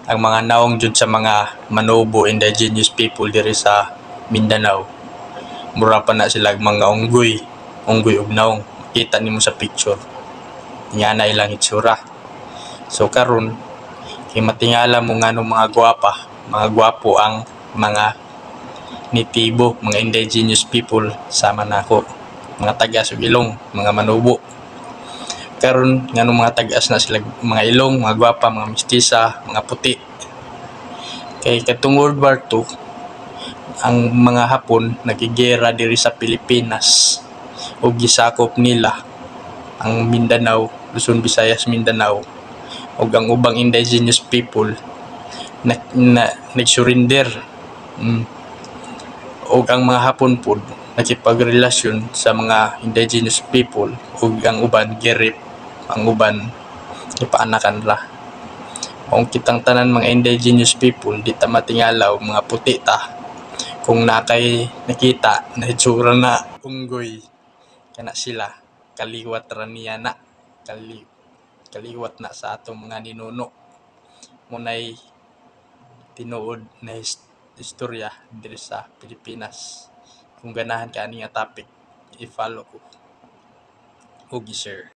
ang mga naong jud sa mga Manobo indigenous people diri sa Mindanao. Mura pa na sila mga unggoy ug naong. Kita nimo sa picture. Nga na ilang itsura. So karon kay matingala mo ngano mga gwapo ang mga nitibo, mga indigenous people sama nako. Mga taga Ilong, mga Manobo. Karon ngano mga tagas na sila mga Ilong, mga gwapa, mga mistisa, mga puti. Kay katong World War II, ang mga Hapon nagigera diri sa Pilipinas ug gisakop nila ang Mindanao, Luzon, Visayas, Mindanao ug ang ubang indigenous people nag-surrender. Ug ang mga Hapon pod nakipagrelasyon sa mga indigenous people ug ang uban girip, ang uban ipaanakan ra. Kung kitang tanan mga indigenous people di ta matingala og mga puti ta, kung nakay nakita na itsura na unggoy kana sila kaliwat ra niya na kaliwat na sa atong mga ninuno. Munay tinuod na istorya diri sa Pilipinas. Kung ganahan ka ani nga topic, i-follow ko ug i-share.